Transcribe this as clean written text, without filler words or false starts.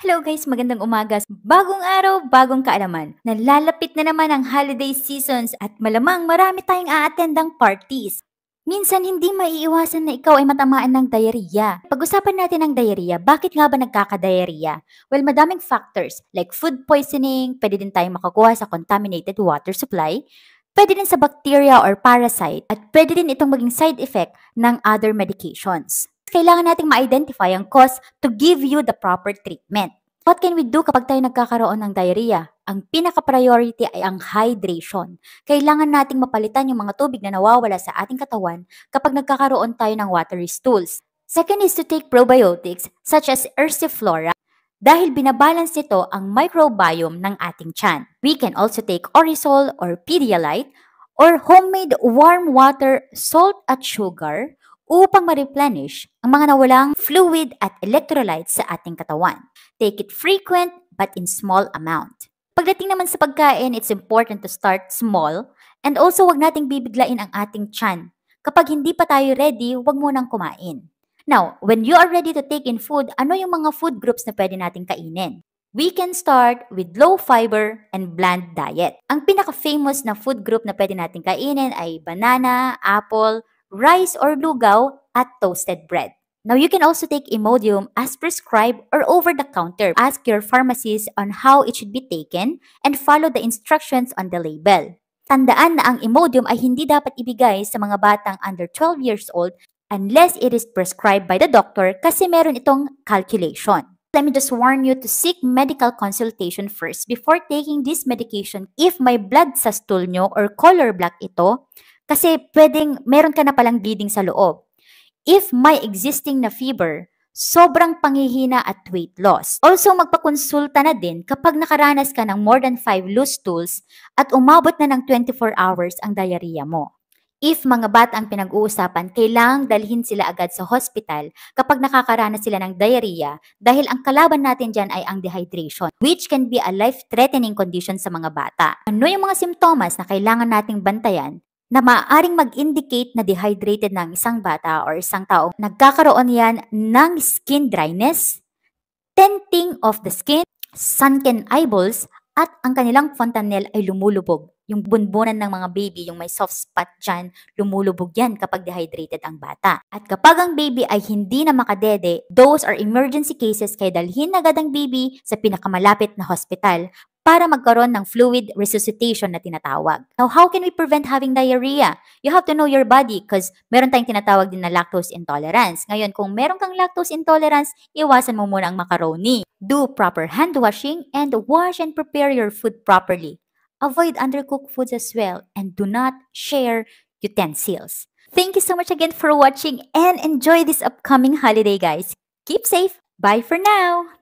Hello guys, magandang umaga. Bagong araw, bagong kaalaman. Nalalapit na naman ang holiday seasons at malamang marami tayong a-attendang parties. Minsan hindi maiiwasan na ikaw ay matamaan ng diarrhea. Pag-usapan natin ang diarrhea, bakit nga ba nagkaka-diarrhea? Well, madaming factors like food poisoning, pwede din tayong makakuha sa contaminated water supply, pwede din sa bacteria or parasite, at pwede din itong maging side effect ng other medications. Kailangan nating ma-identify ang cause to give you the proper treatment. What can we do kapag tayo nagkakaroon ng diarrhea? Ang pinaka-priority ay ang hydration. Kailangan nating mapalitan yung mga tubig na nawawala sa ating katawan kapag nagkakaroon tayo ng watery stools. Second is to take probiotics such as Ursiflora dahil binabalance nito ang microbiome ng ating tiyan. We can also take Orisol or Pedialyte or homemade warm water, salt at sugar upang ma-replenish ang mga nawalang fluid at electrolytes sa ating katawan. Take it frequent but in small amount. Pagdating naman sa pagkain, it's important to start small and also wag nating bibiglain ang ating tiyan. Kapag hindi pa tayo ready, wag munang kumain. Now, when you are ready to take in food, ano yung mga food groups na pwede nating kainin? We can start with low fiber and bland diet. Ang pinaka-famous na food group na pwede nating kainin ay banana, apple, rice or lugaw, at toasted bread. Now, you can also take Imodium as prescribed or over-the-counter. Ask your pharmacist on how it should be taken and follow the instructions on the label. Tandaan na ang Imodium ay hindi dapat ibigay sa mga batang under 12 years old unless it is prescribed by the doctor kasi meron itong calculation. Let me just warn you to seek medical consultation first before taking this medication if may blood sa stool nyo or color black ito kasi pwedeng meron ka na palang bleeding sa loob. If may existing na fever, sobrang panghihina at weight loss. Also, magpakonsulta na din kapag nakaranas ka ng more than 5 loose stools at umabot na ng 24 hours ang diarrhea mo. If mga bata ang pinag-uusapan, kailangang dalhin sila agad sa hospital kapag nakakaranas sila ng diarrhea dahil ang kalaban natin dyan ay ang dehydration, which can be a life-threatening condition sa mga bata. Ano yung mga simptomas na kailangan nating bantayan na maaaring mag-indicate na dehydrated ng isang bata or isang tao? Nagkakaroon yan ng skin dryness, tinting of the skin, sunken eyeballs, at ang kanilang fontanelle ay lumulubog. Yung bunbunan ng mga baby, yung may soft spot dyan, lumulubog yan kapag dehydrated ang bata. At kapag ang baby ay hindi na makadede, those are emergency cases kaya dalhin agad ang baby sa pinakamalapit na hospital para magkaroon ng fluid resuscitation na tinatawag. Now, how can we prevent having diarrhea? You have to know your body because meron tayong tinatawag din na lactose intolerance. Ngayon, kung meron kang lactose intolerance, iwasan mo muna ang macaroni. Do proper hand washing and wash and prepare your food properly. Avoid undercooked foods as well and do not share utensils. Thank you so much again for watching and enjoy this upcoming holiday, guys. Keep safe. Bye for now.